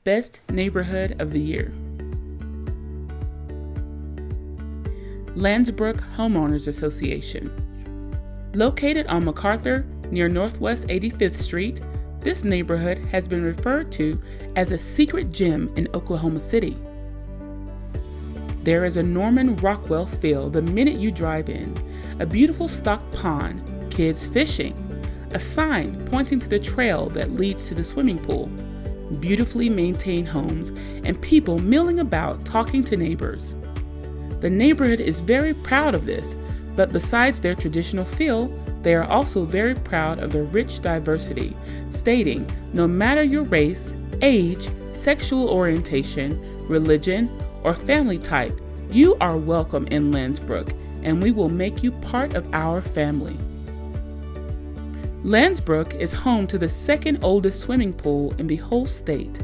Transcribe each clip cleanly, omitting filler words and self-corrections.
Best Neighborhood of the Year. Landsberg Homeowners Association. Located on MacArthur near Northwest 85th Street, this neighborhood has been referred to as a secret gem in Oklahoma City. There is a Norman Rockwell feel the minute you drive in, a beautiful stocked pond, kids fishing, a sign pointing to the trail that leads to the swimming pool, beautifully maintained homes, and people milling about talking to neighbors. The neighborhood is very proud of this, but besides their traditional feel, they are also very proud of their rich diversity, stating, no matter your race, age, sexual orientation, religion, or family type, you are welcome in Landsberg, and we will make you part of our family. Landsberg is home to the second oldest swimming pool in the whole state.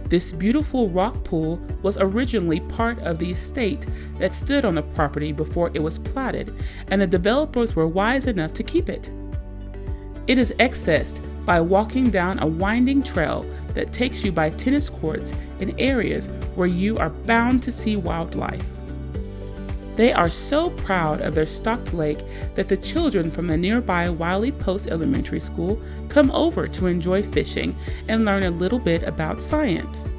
This beautiful rock pool was originally part of the estate that stood on the property before it was platted, and the developers were wise enough to keep it. It is accessed by walking down a winding trail that takes you by tennis courts in areas where you are bound to see wildlife. They are so proud of their stocked lake that the children from the nearby Wiley Post Elementary School come over to enjoy fishing and learn a little bit about science.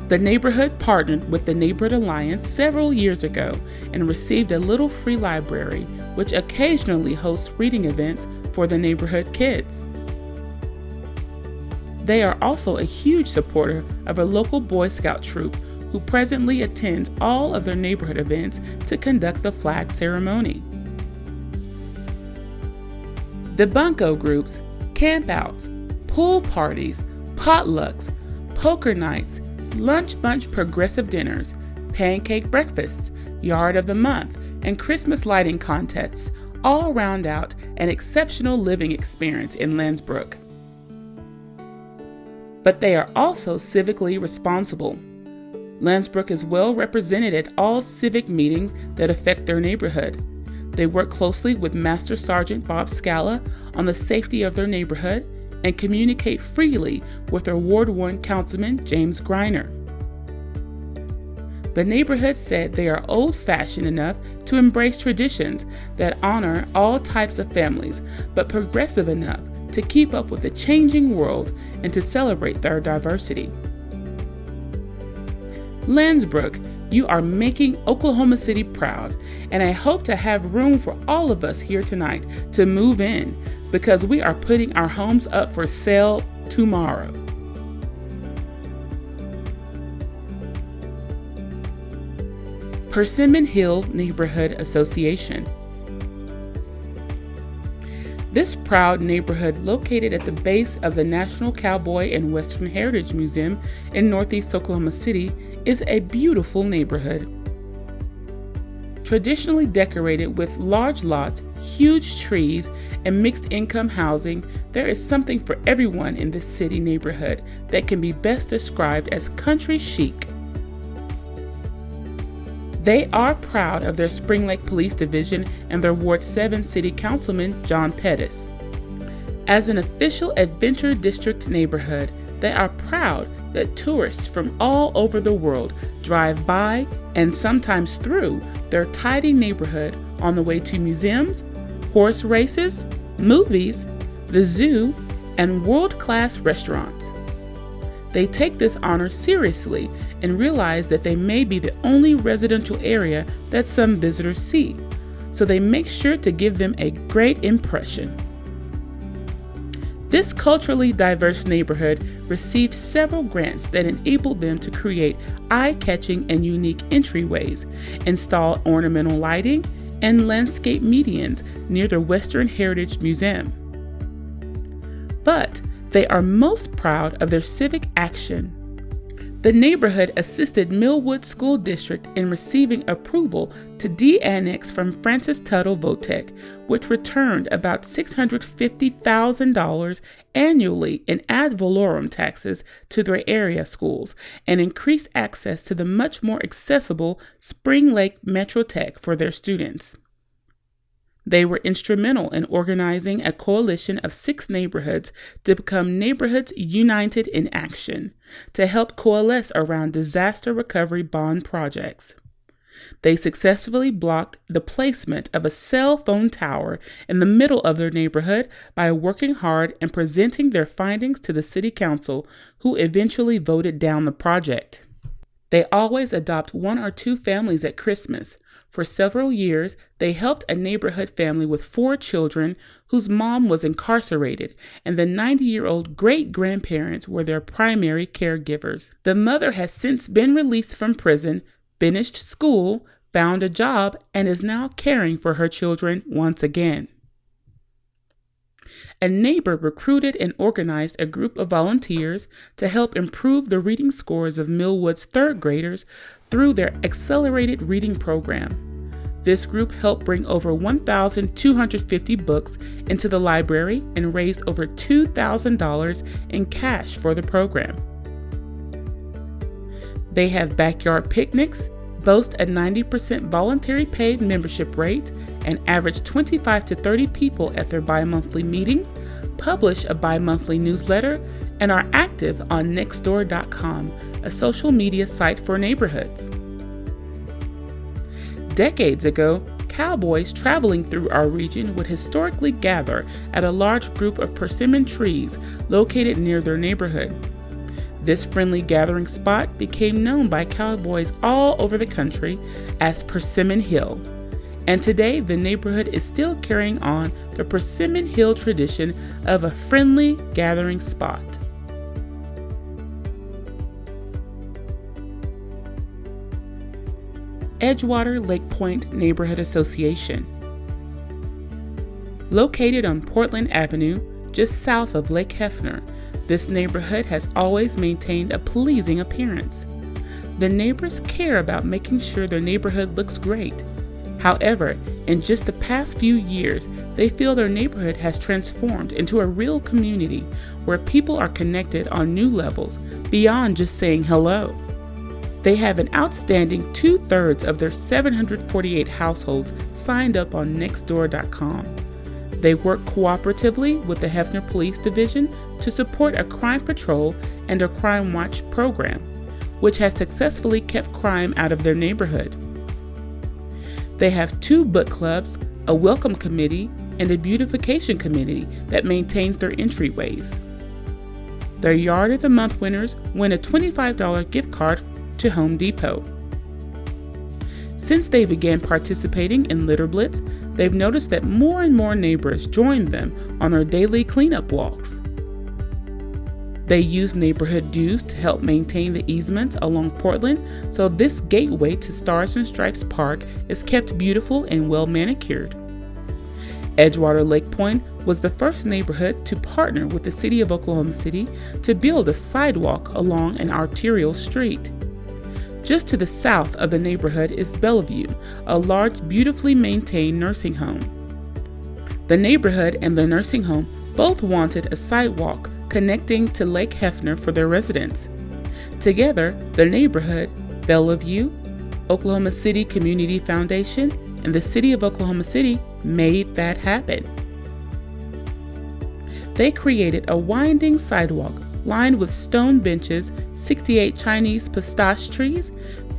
The neighborhood partnered with the Neighborhood Alliance several years ago and received a little free library, which occasionally hosts reading events for the neighborhood kids. They are also a huge supporter of a local Boy Scout troop who presently attends all of their neighborhood events to conduct the flag ceremony. The bunco groups, campouts, pool parties, potlucks, poker nights, lunch bunch progressive dinners, pancake breakfasts, yard of the month, and Christmas lighting contests all round out an exceptional living experience in Landsberg. But they are also civically responsible. Landsberg is well represented at all civic meetings that affect their neighborhood. They work closely with Master Sergeant Bob Scala on the safety of their neighborhood and communicate freely with their Ward 1 Councilman James Greiner. The neighborhood said they are old-fashioned enough to embrace traditions that honor all types of families, but progressive enough to keep up with the changing world and to celebrate their diversity. Landsberg, you are making Oklahoma City proud, and I hope to have room for all of us here tonight to move in because we are putting our homes up for sale tomorrow. Persimmon Hill Neighborhood Association. This proud neighborhood, located at the base of the National Cowboy and Western Heritage Museum in Northeast Oklahoma City, is a beautiful neighborhood. Traditionally decorated with large lots, huge trees, and mixed-income housing, there is something for everyone in this city neighborhood that can be best described as country chic. They are proud of their Spring Lake Police Division and their Ward 7 City Councilman, John Pettis. As an official Adventure District neighborhood, they are proud that tourists from all over the world drive by and sometimes through their tidy neighborhood on the way to museums, horse races, movies, the zoo, and world-class restaurants. They take this honor seriously and realize that they may be the only residential area that some visitors see, so they make sure to give them a great impression. This culturally diverse neighborhood received several grants that enabled them to create eye-catching and unique entryways, install ornamental lighting, and landscape medians near the Western Heritage Museum. But they are most proud of their civic action. The neighborhood assisted Millwood School District in receiving approval to de-annex from Francis Tuttle Votech, which returned about $650,000 annually in ad valorem taxes to their area schools and increased access to the much more accessible Spring Lake Metro Tech for their students. They were instrumental in organizing a coalition of 6 neighborhoods to become Neighborhoods United in Action to help coalesce around disaster recovery bond projects. They successfully blocked the placement of a cell phone tower in the middle of their neighborhood by working hard and presenting their findings to the city council, who eventually voted down the project. They always adopt 1 or 2 families at Christmas. For several years, they helped a neighborhood family with 4 children whose mom was incarcerated, and the 90-year-old great-grandparents were their primary caregivers. The mother has since been released from prison, finished school, found a job, and is now caring for her children once again. A neighbor recruited and organized a group of volunteers to help improve the reading scores of Millwood's 3rd graders through their accelerated reading program. This group helped bring over 1,250 books into the library and raised over $2,000 in cash for the program. They have backyard picnics, boast a 90% voluntary paid membership rate, and average 25 to 30 people at their bi-monthly meetings, publish a bi-monthly newsletter, and are active on Nextdoor.com, a social media site for neighborhoods. Decades ago, cowboys traveling through our region would historically gather at a large group of persimmon trees located near their neighborhood. This friendly gathering spot became known by cowboys all over the country as Persimmon Hill. And today, the neighborhood is still carrying on the Persimmon Hill tradition of a friendly gathering spot. Edgewater Lake Point Neighborhood Association. Located on Portland Avenue, just south of Lake Hefner, this neighborhood has always maintained a pleasing appearance. The neighbors care about making sure their neighborhood looks great. However, in just the past few years, they feel their neighborhood has transformed into a real community where people are connected on new levels beyond just saying hello. They have an outstanding 2/3 of their 748 households signed up on Nextdoor.com. They work cooperatively with the Hefner Police Division to support a crime patrol and a crime watch program, which has successfully kept crime out of their neighborhood. They have 2 book clubs, a welcome committee, and a beautification committee that maintains their entryways. Their Yard of the Month winners win a $25 gift card to Home Depot. Since they began participating in Litter Blitz, they've noticed that more and more neighbors join them on their daily cleanup walks. They use neighborhood dues to help maintain the easements along Portland, so this gateway to Stars and Stripes Park is kept beautiful and well manicured. Edgewater Lake Point was the first neighborhood to partner with the City of Oklahoma City to build a sidewalk along an arterial street. Just to the south of the neighborhood is Bellevue, a large, beautifully maintained nursing home. The neighborhood and the nursing home both wanted a sidewalk connecting to Lake Hefner for their residents. Together, the neighborhood, Bellevue, Oklahoma City Community Foundation, and the City of Oklahoma City made that happen. They created a winding sidewalk lined with stone benches, 68 Chinese pistache trees,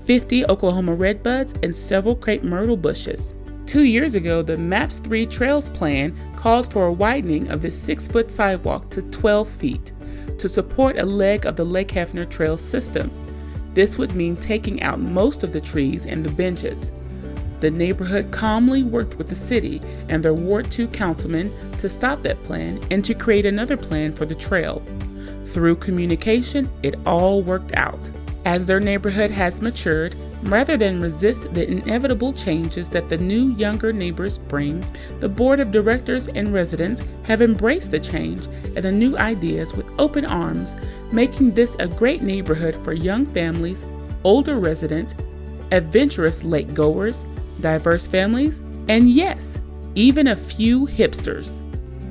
50 Oklahoma redbuds, and several crepe myrtle bushes. 2 years ago, the MAPS 3 Trails Plan called for a widening of this 6-foot sidewalk to 12 feet to support a leg of the Lake Hefner Trail system. This would mean taking out most of the trees and the benches. The neighborhood calmly worked with the city and their Ward 2 councilman to stop that plan and to create another plan for the trail. Through communication, it all worked out. As their neighborhood has matured, rather than resist the inevitable changes that the new younger neighbors bring, the board of directors and residents have embraced the change and the new ideas with open arms, making this a great neighborhood for young families, older residents, adventurous lake goers, diverse families, and yes, even a few hipsters.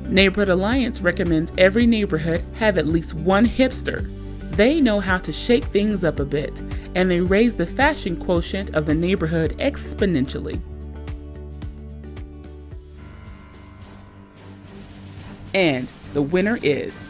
Neighborhood Alliance recommends every neighborhood have at least one hipster. They know how to shake things up a bit, and they raise the fashion quotient of the neighborhood exponentially. And the winner is